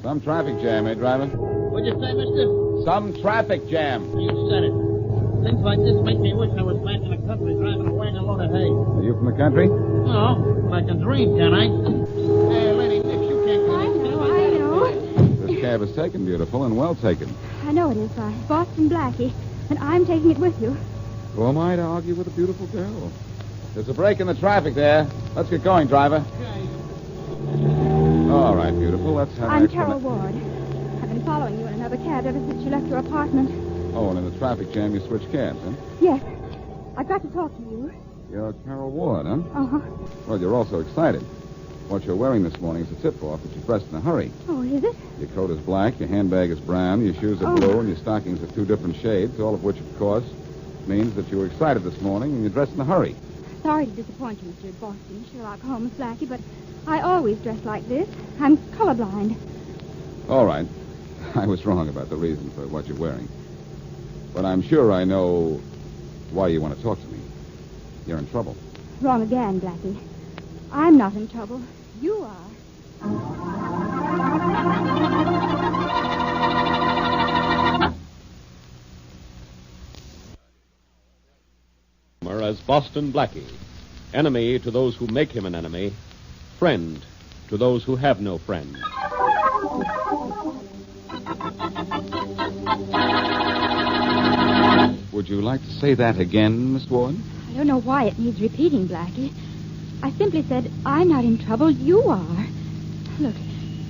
Some traffic jam, eh, driver? What'd you say, mister? Some traffic jam. You said it. Things like this make me wish I was back in the country driving a wagon load of hay. Are you from the country? No, I can dream, can I? Hey, lady, if you can't get I know. This cab is taken, beautiful, and well taken. I know it is by Boston Blackie, and I'm taking it with you. Who am I to argue with a beautiful girl? There's a break in the traffic there. Let's get going, driver. Okay. All right, beautiful. Let's have I'm an Carol Ward. I've been following you in another cab ever since you left your apartment. Oh, and in the traffic jam, you switched cabs, huh? Yes. I've got to talk to you. You're Carol Ward, huh? Uh-huh. Well, you're also excited. What you're wearing this morning is a tip-off that you're dressed in a hurry. Oh, is it? Your coat is black, your handbag is brown, your shoes are blue, and your stockings are two different shades, all of which, of course, means that you were excited this morning and you're dressed in a hurry. Sorry to disappoint you, Mr. Boston, Sherlock Holmes, Blackie, but I always dress like this. I'm colorblind. All right. I was wrong about the reason for what you're wearing. But I'm sure I know why you want to talk to me. You're in trouble. Wrong again, Blackie. I'm not in trouble. You are. As Boston Blackie, enemy to those who make him an enemy, friend to those who have no friend. Would you like to say that again, Miss Ward? I don't know why it needs repeating, Blackie. I simply said, I'm not in trouble. You are. Look,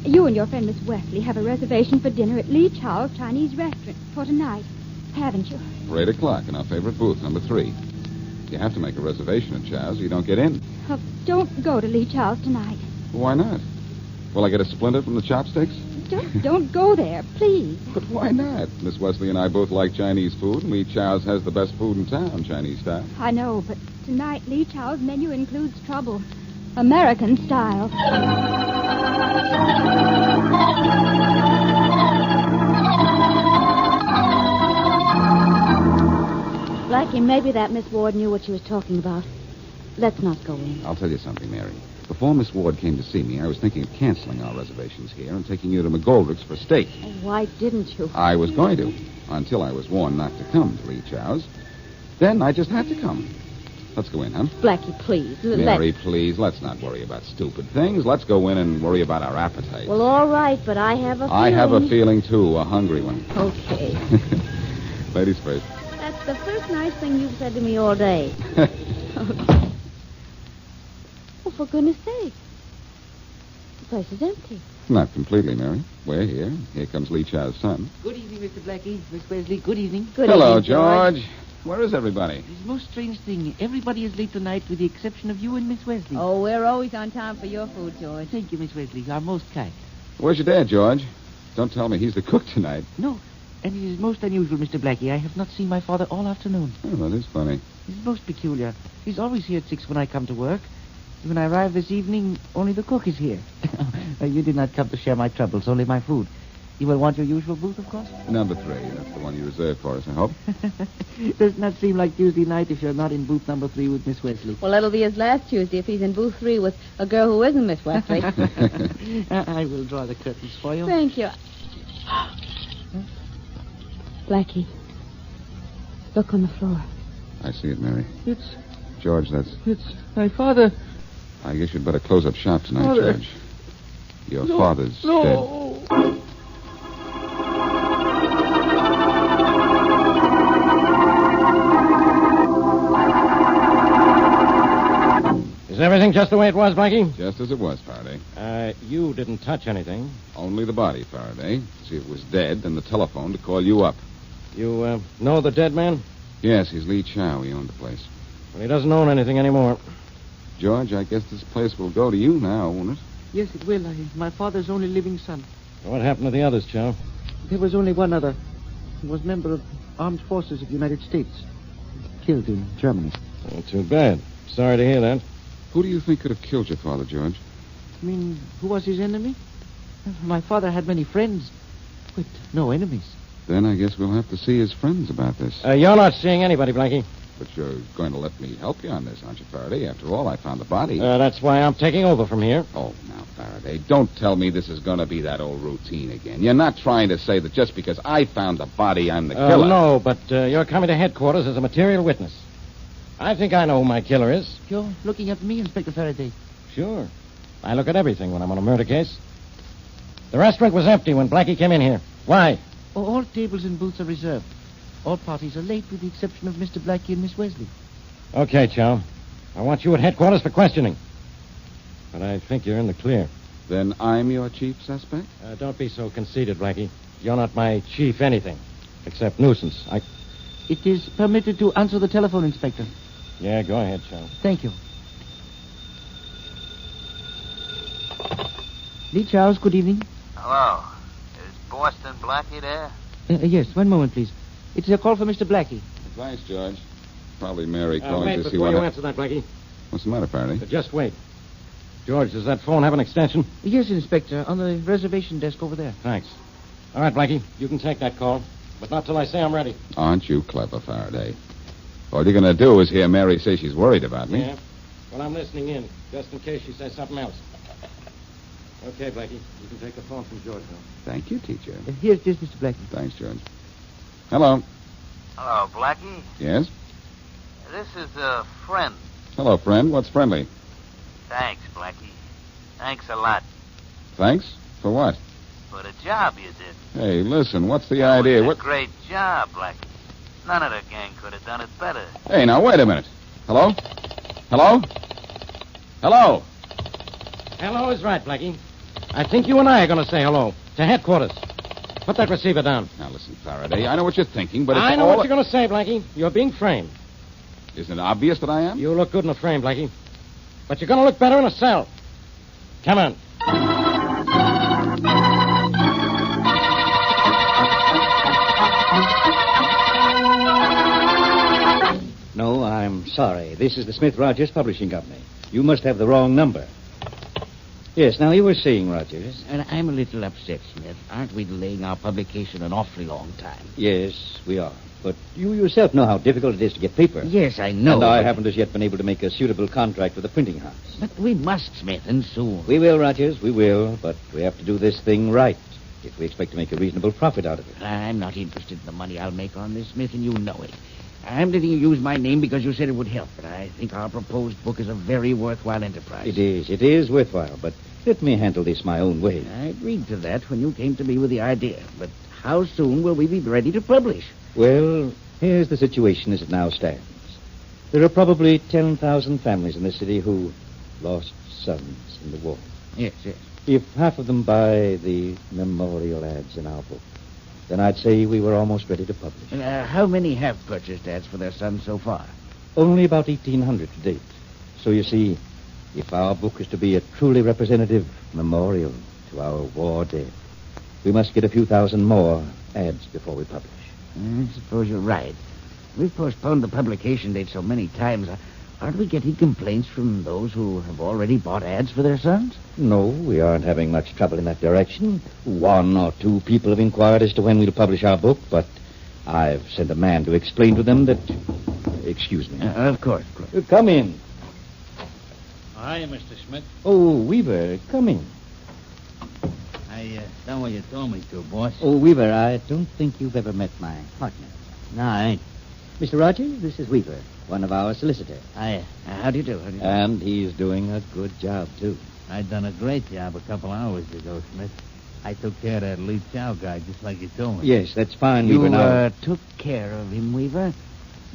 you and your friend Miss Wesley have a reservation for dinner at Lee Chow's Chinese restaurant for tonight, haven't you? For 8 o'clock in our favorite booth, number 3. You have to make a reservation at Chow's or you don't get in. Don't go to Lee Chow's tonight. Why not? Will I get a splinter from the chopsticks? Don't go there, please. But why not? Miss Wesley and I both like Chinese food, and Lee Chow's has the best food in town, Chinese style. I know, but tonight Lee Chow's menu includes trouble. American style. Blackie, maybe that Miss Ward knew what she was talking about. Let's not go in. I'll tell you something, Mary. Before Miss Ward came to see me, I was thinking of canceling our reservations here and taking you to McGoldrick's for steak. Oh, why didn't you? I was going to, until I was warned not to come to Lee Chow's. Then I just had to come. Let's go in, huh? Blackie, please. Mary, please, let's not worry about stupid things. Let's go in and worry about our appetite. Well, all right, but I have a feeling. I have a feeling, too, a hungry one. Okay. Ladies first. That's the first nice thing you've said to me all day. Well, for goodness sake. The place is empty. Not completely, Mary. We're here. Here comes Lee Chow's son. Good evening, Mr. Blackie. Miss Wesley, good evening. Good Hello, evening, George. Where is everybody? It's a most strange thing. Everybody is late tonight with the exception of you and Miss Wesley. Oh, we're always on time for your food, George. Thank you, Miss Wesley. You are most kind. Where's your dad, George? Don't tell me he's the cook tonight. No, and it is most unusual, Mr. Blackie. I have not seen my father all afternoon. Oh, that is funny. It's most peculiar. He's always here at 6 when I come to work. When I arrive this evening, only the cook is here. You did not come to share my troubles, only my food. You will want your usual booth, of course? Number 3. That's the one you reserved for us, I hope. Does not seem like Tuesday night if you're not in booth number 3 with Miss Wesley. Well, that'll be his last Tuesday if he's in booth 3 with a girl who isn't Miss Wesley. I will draw the curtains for you. Thank you. Blackie, look on the floor. I see it, Mary. It's George, that's... my father. I guess you'd better close up shop tonight, Father. George. Your father's dead. Is everything just the way it was, Blackie? Just as it was, Faraday. You didn't touch anything. Only the body, Faraday. See, it was dead, and the telephone to call you up. You, know the dead man? Yes, he's Lee Chow. He owned the place. Well, he doesn't own anything anymore. George, I guess this place will go to you now, won't it? Yes, it will. My father's only living son. What happened to the others, Chow? There was only one other. He was member of Armed Forces of the United States. Killed in Germany. Oh, too bad. Sorry to hear that. Who do you think could have killed your father, George? I mean, who was his enemy? My father had many friends, but no enemies. Then I guess we'll have to see his friends about this. You're not seeing anybody, Blackie. But you're going to let me help you on this, aren't you, Faraday? After all, I found the body. That's why I'm taking over from here. Oh, now, Faraday, don't tell me this is going to be that old routine again. You're not trying to say that just because I found the body, I'm the killer. No, but you're coming to headquarters as a material witness. I think I know who my killer is. You're looking at me, Inspector Faraday. Sure. I look at everything when I'm on a murder case. The restaurant was empty when Blackie came in here. Why? All tables and booths are reserved. All parties are late with the exception of Mr. Blackie and Miss Wesley. Okay, Chow. I want you at headquarters for questioning. But I think you're in the clear. Then I'm your chief suspect? Don't be so conceited, Blackie. You're not my chief anything, except nuisance. It is permitted to answer the telephone, Inspector. Yeah, go ahead, Chow. Thank you. Lee Charles, good evening. Hello. Is Boston Blackie there? Yes, one moment, please. It's a call for Mr. Blackie. Thanks, George. Probably Mary calling wait, to see before what... you answer that, Blackie. What's the matter, Faraday? Just wait. George, does that phone have an extension? Yes, Inspector, on the reservation desk over there. Thanks. All right, Blackie, you can take that call, but not till I say I'm ready. Aren't you clever, Faraday? All you're going to do is hear Mary say she's worried about me. Yeah? Well, I'm listening in, just in case she says something else. Okay, Blackie, you can take the phone from George now. Thank you, teacher. Here it is, Mr. Blackie. Thanks, George. Hello. Hello, Blackie. Yes? This is a friend. Hello, friend. What's friendly? Thanks, Blackie. Thanks a lot Thanks? For what? for the job you did. Hey, listen, what's the idea? It was What? a great job, Blackie. None of the gang could have done it better. Hey, now, wait a minute. Hello? Hello? Hello? Hello is right, Blackie. I think you and I are going to say hello to headquarters. Put that receiver down. Now, listen, Faraday, I know what you're thinking, but it's I know all... what you're going to say, Blackie. You're being framed. Isn't it obvious that I am? You look good in a frame, Blackie. But you're going to look better in a cell. Come on. No, I'm sorry. This is the Smith Rogers Publishing Company. You must have the wrong number. Yes, now you were saying, Rogers. And I'm a little upset, Smith. Aren't we delaying our publication an awfully long time? Yes, we are. But you yourself know how difficult it is to get paper. Yes, I know. And I but- haven't as yet been able to make a suitable contract with the printing house. But we must, Smith, and soon. We will, Rogers, we will. But we have to do this thing right if we expect to make a reasonable profit out of it. I'm not interested in the money I'll make on this, Smith, and you know it. I'm letting you use my name because you said it would help, but I think our proposed book is a very worthwhile enterprise. It is worthwhile, but let me handle this my own way. I agreed to that when you came to me with the idea, but how soon will we be ready to publish? Well, here's the situation as it now stands. There are probably 10,000 families in the city who lost sons in the war. Yes, yes. If half of them buy the memorial ads in our book, then I'd say we were almost ready to publish. How many have purchased ads for their sons so far? Only about 1,800 to date. So you see, if our book is to be a truly representative memorial to our war dead, we must get a few thousand more ads before we publish. I suppose you're right. We've postponed the publication date so many times. Aren't we getting complaints from those who have already bought ads for their sons? No, we aren't having much trouble in that direction. 1 or 2 people have inquired as to when we'll publish our book, but I've sent a man to explain to them that... Excuse me. Of course. Come in. Hiya, Mr. Smith. Oh, Weaver, come in. I done what you told me to, boss. Oh, Weaver, I don't think you've ever met my partner. No, I ain't. Mr. Rogers, this is Weaver, one of our solicitors. How do you do? And he's doing a good job, too. I done a great job a couple hours ago, Smith. I took care of that Lee Chow guy just like you told me. Yes, that's fine, You Weaver. Now, took care of him, Weaver?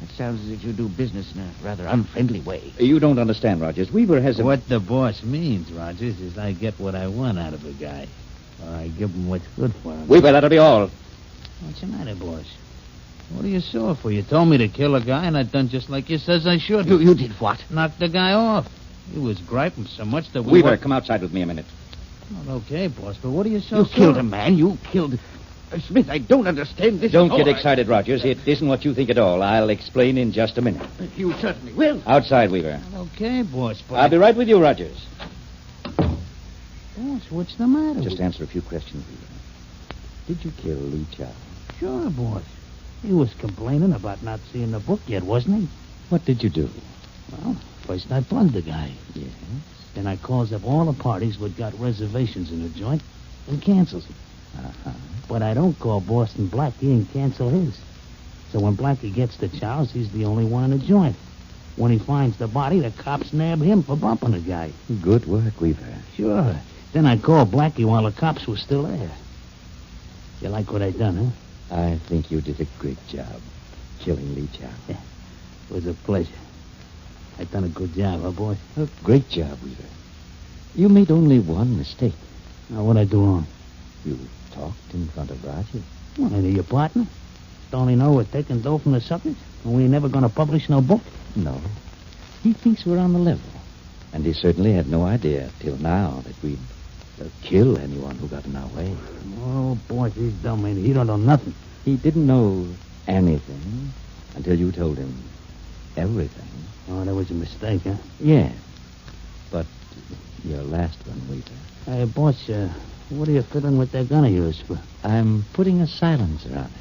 It sounds as if you do business in a rather unfriendly way. you don't understand, Rogers. Weaver has a... What the boss means, Rogers, is I get what I want out of a guy. Or I give him what's good for him. Weaver, that'll be all. What's the matter, boss? What are you sore for? You told me to kill a guy, and I done just like you says I should. You did what? Knocked the guy off. He was griping so much that we Weaver, were... come outside with me a minute. Well, okay, boss, but what are you so You sore killed a man. You killed... Smith, I don't understand this. Don't at get all. excited, Rogers. It isn't what you think at all. I'll explain in just a minute. You certainly will. Outside, Weaver. Okay, boss, but... I'll be right with you, Rogers. Boss, what's the matter? Just answer a few questions, Weaver. Did you kill Lee Chow? Sure, boss. He was complaining about not seeing the book yet, wasn't he? What did you do? Well, first I plugged the guy. Yes. Then I calls up all the parties what got reservations in the joint and cancels it. Uh-huh. But I don't call Boston Blackie and cancel his. So when Blackie gets to Charles, he's the only one in the joint. When he finds the body, the cops nab him for bumping the guy. Good work, Weaver. Sure. Then I called Blackie while the cops were still there. You like what I done, huh? I think you did a great job killing Lee Chow. Yeah. It was a pleasure. I done a good job, huh, boy? A great job, Weaver. You made only one mistake. Now, what'd I do wrong? You talked in front of Roger. Well, ain't he your partner? Don't he know we're taking dough from the suckers? And we ain't never gonna publish no book? No. He thinks we're on the level. And he certainly had no idea till now that we'd kill anyone who got in our way. Oh, boy, he's dumb, ain't he? He don't know nothing. He didn't know anything until you told him everything. Oh, that was a mistake, huh? Yes. But your last one, Weaver. Hey, boss, what are you fiddling with that gun of yours for? I'm putting a silencer on it.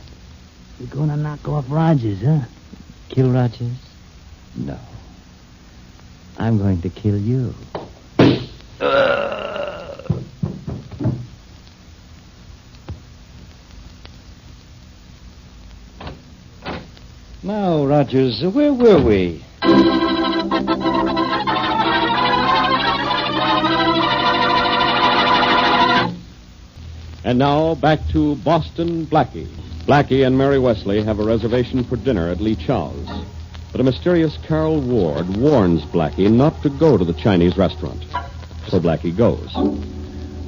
You're gonna knock off Rogers, huh? Kill Rogers? No. I'm going to kill you. Now, Rogers, where were we? And now, back to Boston Blackie. Blackie and Mary Wesley have a reservation for dinner at Lee Chow's. But a mysterious Carol Ward warns Blackie not to go to the Chinese restaurant. So Blackie goes.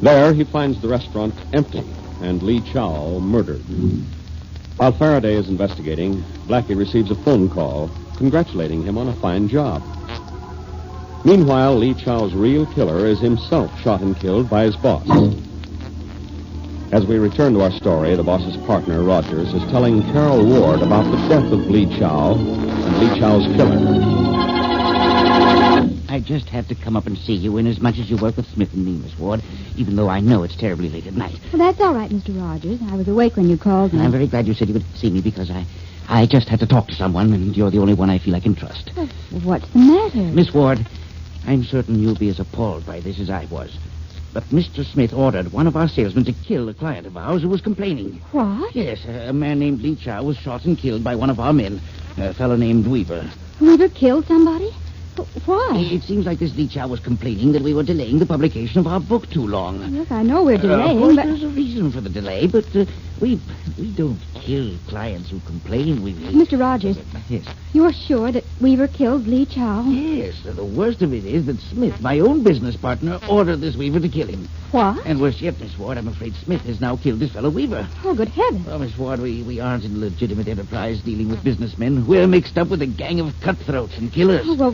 There, he finds the restaurant empty and Lee Chow murdered. While Faraday is investigating, Blackie receives a phone call congratulating him on a fine job. Meanwhile, Lee Chow's real killer is himself shot and killed by his boss. As we return to our story, the boss's partner, Rogers, is telling Carol Ward about the death of Lee Chow and Lee Chow's killer. I just had to come up and see you inasmuch as you work with Smith and me, Miss Ward, even though I know it's terribly late at night. Well, that's all right, Mr. Rogers. I was awake when you called me. And I'm very glad you said you would see me because I just had to talk to someone, and you're the only one I feel I can trust. Well, what's the matter? Miss Ward, I'm certain you'll be as appalled by this as I was. But Mr. Smith ordered one of our salesmen to kill a client of ours who was complaining. What? Yes, a man named Lee Chow was shot and killed by one of our men, a fellow named Weaver. Weaver killed somebody? Why? It seems like this Lee Chow was complaining that we were delaying the publication of our book too long. Yes, I know we're Of delaying, course, but... there's a reason for the delay, but we don't kill clients who complain. Mr. Rogers. Yes. You're sure that Weaver killed Lee Chow? Yes. The worst of it is that Smith, my own business partner, ordered this Weaver to kill him. What? And worse yet, Miss Ward, I'm afraid Smith has now killed this fellow Weaver. Oh, good heavens. Well, Miss Ward, we aren't in legitimate enterprise dealing with businessmen. We're mixed up with a gang of cutthroats and killers. Oh, well,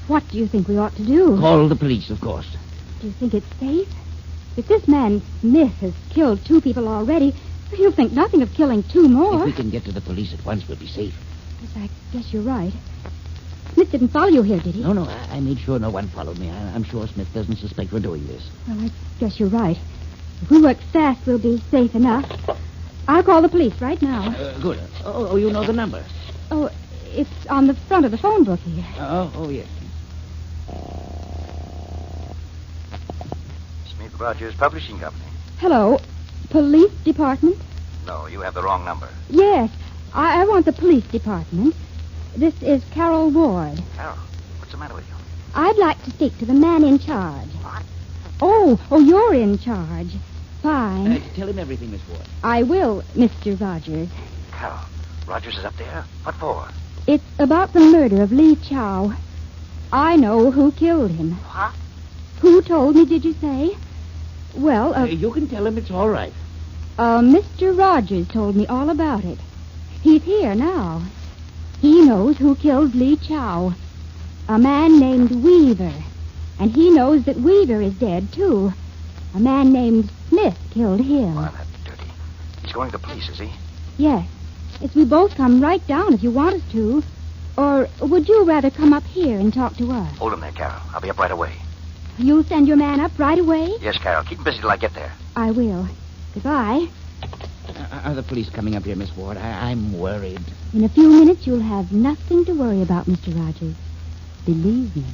what do you think we ought to do? Call the police, of course. Do you think it's safe? If this man Smith has killed 2 people already, he'll think nothing of killing 2 more. If we can get to the police at once, we'll be safe. Yes, I guess you're right. Smith didn't follow you here, did he? No, I made sure no one followed me. I'm sure Smith doesn't suspect we're doing this. Well, I guess you're right. If we work fast, we'll be safe enough. I'll call the police right now. Good. Oh, you know the number? Oh, it's on the front of the phone book here. Oh, yes. Smith Rogers Publishing Company. Hello, police department? No, you have the wrong number. Yes, I want the police department. This is Carol Ward. Carol, what's the matter with you? I'd like to speak to the man in charge. What? Oh, you're in charge. Fine. Tell him everything, Miss Ward. I will, Mr. Rogers. Carol, Rogers is up there? What for? It's about the murder of Lee Chow. I know who killed him. What? Who told me, did you say? Well, you can tell him it's all right. Mr. Rogers told me all about it. He's here now. He knows who killed Lee Chow. A man named Weaver. And he knows that Weaver is dead, too. A man named Smith killed him. Well, that's dirty. He's going to the police, is he? Yes. If we both come right down if you want us to. Or would you rather come up here and talk to us? Hold him there, Carol. I'll be up right away. You'll send your man up right away? Yes, Carol. Keep him busy till I get there. I will. Goodbye. Are the police coming up here, Miss Ward? I'm worried. In a few minutes, you'll have nothing to worry about, Mr. Rogers. Believe me.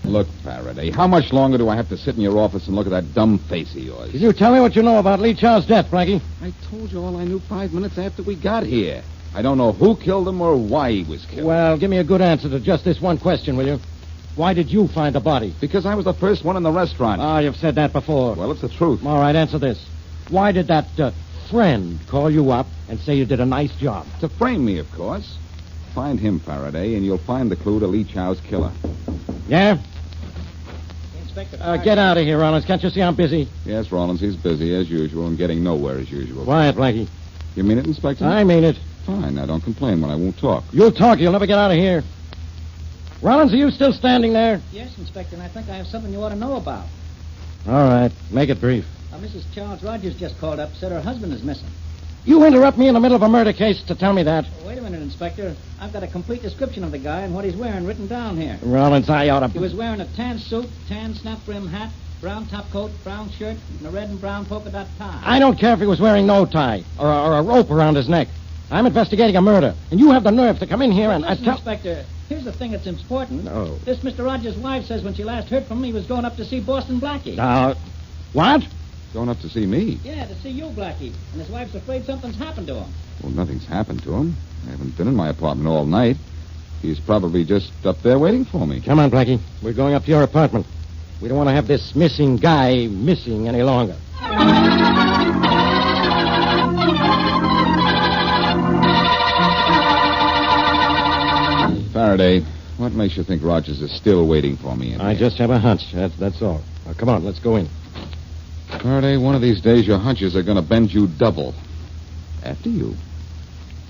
Look, Faraday, how much longer do I have to sit in your office and look at that dumb face of yours? Did you tell me what you know about Lee Chow's death, Blackie? I told you all I knew 5 minutes after we got here. I don't know who killed him or why he was killed. Well, give me a good answer to just this one question, will you? Why did you find the body? Because I was the first one in the restaurant. Ah, you've said that before. Well, it's the truth. All right, answer this. Why did that friend call you up and say you did a nice job? To frame me, of course. Find him, Faraday, and you'll find the clue to Lee Chow's killer. Yeah? Inspector. Get out of here, Rollins. Can't you see I'm busy? Yes, Rollins, he's busy as usual and getting nowhere as usual. Quiet, Blackie. You mean it, Inspector? I mean it. Fine. Now, don't complain when I won't talk. You'll talk. You'll never get out of here. Rollins, are you still standing there? Yes, Inspector, and I think I have something you ought to know about. All right. Make it brief. Mrs. Charles Rogers just called up, said her husband is missing. You interrupt me in the middle of a murder case to tell me that. Wait a minute, Inspector. I've got a complete description of the guy and what he's wearing written down here. Rollins, I ought to... He was wearing a tan suit, tan snap-brim hat, brown top coat, brown shirt, and a red and brown polka dot tie. I don't care if he was wearing no tie or a rope around his neck. I'm investigating a murder, and you have the nerve to come in here and... Listen, Inspector, here's the thing that's important. No. This Mr. Rogers' wife says when she last heard from him, he was going up to see Boston Blackie. What? Going up to see me? Yeah, to see you, Blackie. And his wife's afraid something's happened to him. Well, nothing's happened to him. I haven't been in my apartment all night. He's probably just up there waiting for me. Come on, Blackie. We're going up to your apartment. We don't want to have this missing guy missing any longer. Faraday, what makes you think Rogers is still waiting for me? I just have a hunch. That's all. Now, come on, let's go in. Faraday, one of these days your hunches are going to bend you double. After you.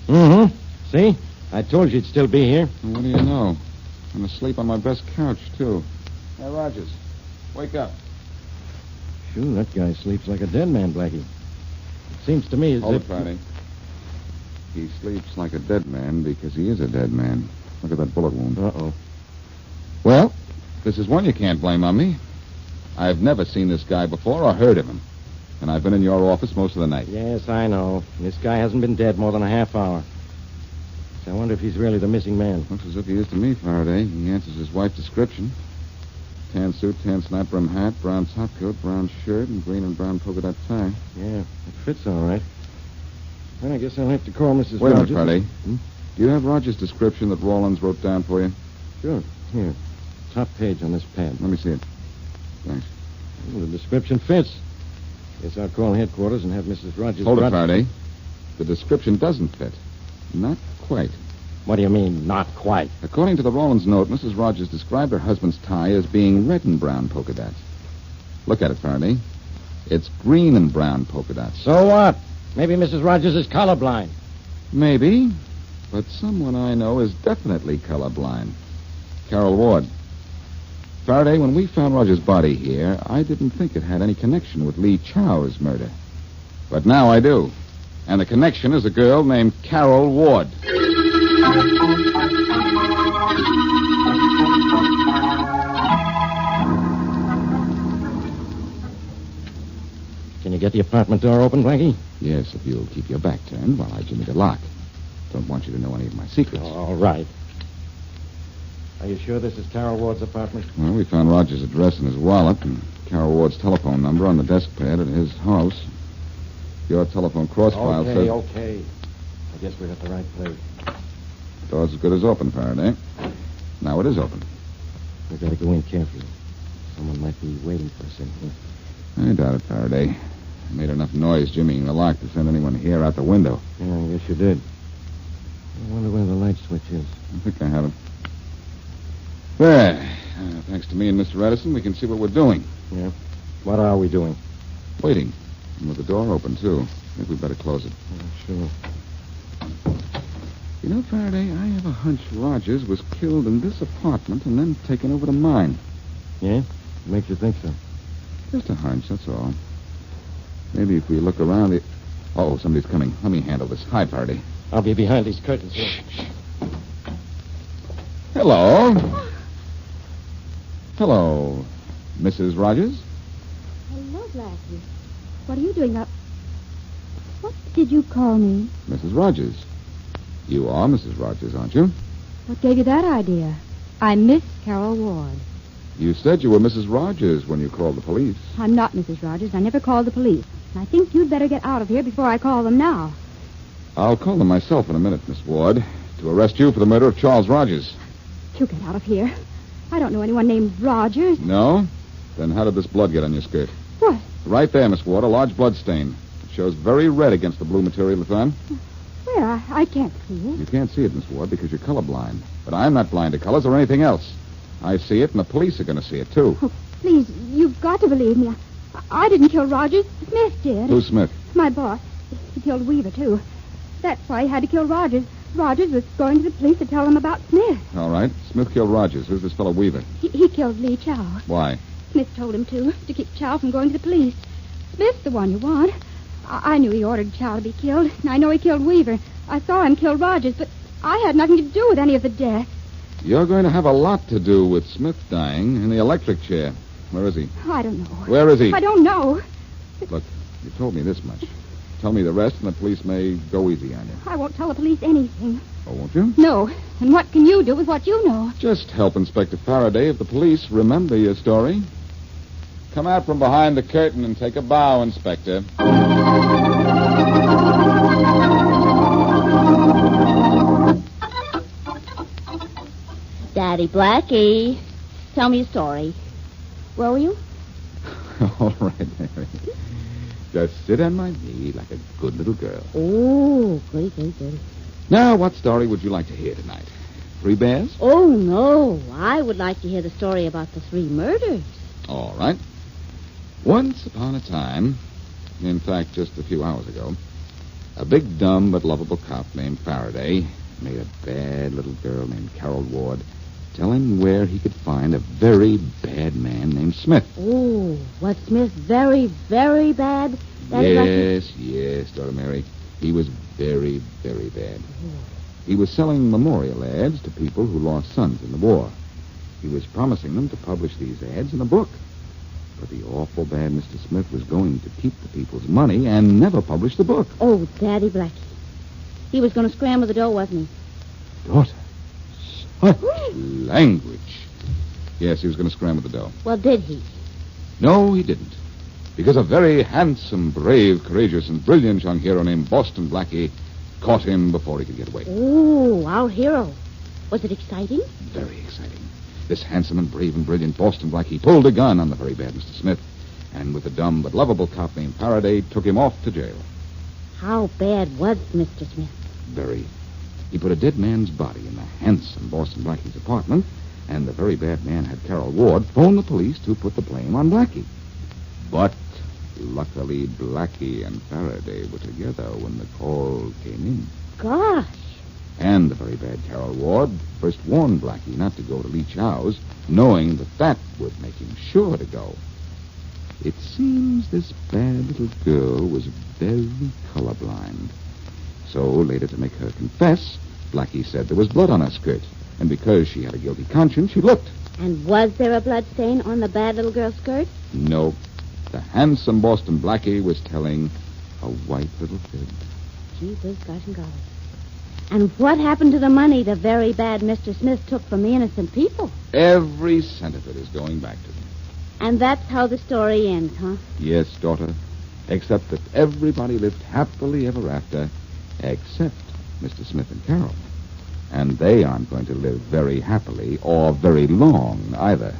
Mm-hmm. See? I told you you'd still be here. Well, what do you know? I'm asleep on my best couch, too. Hey, Rogers, wake up. Sure, that guy sleeps like a dead man, Blackie. It seems to me as Hold if... it, Faraday. He sleeps like a dead man because he is a dead man. Look at that bullet wound. Uh-oh. Well, this is one you can't blame on me. I've never seen this guy before or heard of him. And I've been in your office most of the night. Yes, I know. This guy hasn't been dead more than a half hour. So I wonder if he's really the missing man. Looks as if he is to me, Faraday. He answers his wife's description. Tan suit, tan snap-brim hat, brown top coat, brown shirt, and green and brown polka dot tie. Yeah, it fits all right. Well, I guess I'll have to call Mrs. Wait a Rogers. minute, Faraday. Hmm? Do you have Rogers' description that Rawlins wrote down for you? Sure. Here. Top page on this pad. Let me see it. Thanks. Well, the description fits. Guess I'll call headquarters and have Mrs. Rogers... Hold it, Faraday. The description doesn't fit. Not quite. What do you mean, not quite? According to the Rawlins note, Mrs. Rogers described her husband's tie as being red and brown polka dots. Look at it, Faraday. It's green and brown polka dots. So what? Maybe Mrs. Rogers is colorblind. Maybe. But someone I know is definitely colorblind. Carol Ward. Faraday, when we found Rogers' body here, I didn't think it had any connection with Lee Chow's murder. But now I do. And the connection is a girl named Carol Ward. Can you get the apartment door open, Blackie? Yes, if you'll keep your back turned while I jimmy the lock. Don't want you to know any of my secrets. All right. Are you sure this is Carol Ward's apartment? Well, we found Rogers' address in his wallet and Carol Ward's telephone number on the desk pad at his house. Your telephone cross file says... Okay. I guess we're at the right place. The door's as good as open, Faraday. Now it is open. We've got to go in carefully. Someone might be waiting for us in here. I doubt it, Faraday. I made enough noise jimmying the lock to send anyone here out the window. Yeah, I guess you did. I wonder where the light switch is. I think I have it. There. Thanks to me and Mr. Edison, we can see what we're doing. Yeah? What are we doing? Waiting. And with the door open, too. I think we'd better close it. Sure. You know, Faraday, I have a hunch Rogers was killed in this apartment and then taken over to mine. Yeah? What makes you think so? Just a hunch, that's all. Maybe if we look around the... Oh, somebody's coming. Let me handle this. Hi, Faraday. I'll be behind these curtains here. Hello. Hello, Mrs. Rogers? Hello, Blackie. What are you doing up? What did you call me? Mrs. Rogers. You are Mrs. Rogers, aren't you? What gave you that idea? I'm Miss Carol Ward. You said you were Mrs. Rogers when you called the police. I'm not Mrs. Rogers. I never called the police. I think you'd better get out of here before I call them now. I'll call them myself in a minute, Miss Ward, to arrest you for the murder of Charles Rogers. You get out of here. I don't know anyone named Rogers. No? Then how did this blood get on your skirt? What? Right there, Miss Ward, a large blood stain. It shows very red against the blue material it's on. Where? I can't see it. You can't see it, Miss Ward, because you're colorblind. But I'm not blind to colors or anything else. I see it, and the police are going to see it, too. Oh, please, you've got to believe me. I didn't kill Rogers. Smith did. Who's Smith? My boss. He killed Weaver, too. That's why he had to kill Rogers. Rogers was going to the police to tell them about Smith. All right. Smith killed Rogers. Who's this fellow Weaver? He killed Lee Chow. Why? Smith told him to keep Chow from going to the police. Smith's the one you want. I knew he ordered Chow to be killed, and I know he killed Weaver. I saw him kill Rogers, but I had nothing to do with any of the deaths. You're going to have a lot to do with Smith dying in the electric chair. Where is he? I don't know. Where is he? I don't know. Look, you told me this much. Tell me the rest, and the police may go easy on you. I won't tell the police anything. Oh, won't you? No. And what can you do with what you know? Just help Inspector Faraday if the police remember your story. Come out from behind the curtain and take a bow, Inspector. Daddy Blackie, tell me a story. Where were you? All right, Mary. Just sit on my knee like a good little girl. Oh, goody. Now, what story would you like to hear tonight? Three Bears? Oh, no. I would like to hear the story about the 3 murders. All right. Once upon a time, in fact, just a few hours ago, a big, dumb, but lovable cop named Faraday made a bad little girl named Carol Ward tell him where he could find a very bad man named Smith. Oh, was Smith very, very bad? Yes, daughter Mary. He was very, very bad. He was selling memorial ads to people who lost sons in the war. He was promising them to publish these ads in a book. But the awful bad Mr. Smith was going to keep the people's money and never publish the book. Oh, Daddy Blackie. He was going to scramble the dough, wasn't he? Daughter, such language. Yes, he was going to scramble the dough. Well, did he? No, he didn't. Because a very handsome, brave, courageous, and brilliant young hero named Boston Blackie caught him before he could get away. Oh, our hero. Was it exciting? Very exciting. This handsome and brave and brilliant Boston Blackie pulled a gun on the very bad Mr. Smith, and with a dumb but lovable cop named Faraday, took him off to jail. How bad was Mr. Smith? Very. He put a dead man's body in the handsome Boston Blackie's apartment, and the very bad man had Carol Ward phone the police to put the blame on Blackie. But luckily, Blackie and Faraday were together when the call came in. Gosh. And the very bad Carol Ward first warned Blackie not to go to Lee Chow's, knowing that would make him sure to go. It seems this bad little girl was very colorblind. So, later to make her confess, Blackie said there was blood on her skirt. And because she had a guilty conscience, she looked. And was there a blood stain on the bad little girl's skirt? No. The handsome Boston Blackie was telling a white little fib. Gee whiz, gosh and golly. And what happened to the money the very bad Mr. Smith took from the innocent people? Every cent of it is going back to them. And that's how the story ends, huh? Yes, daughter. Except that everybody lived happily ever after, except Mr. Smith and Carol. And they aren't going to live very happily or very long either.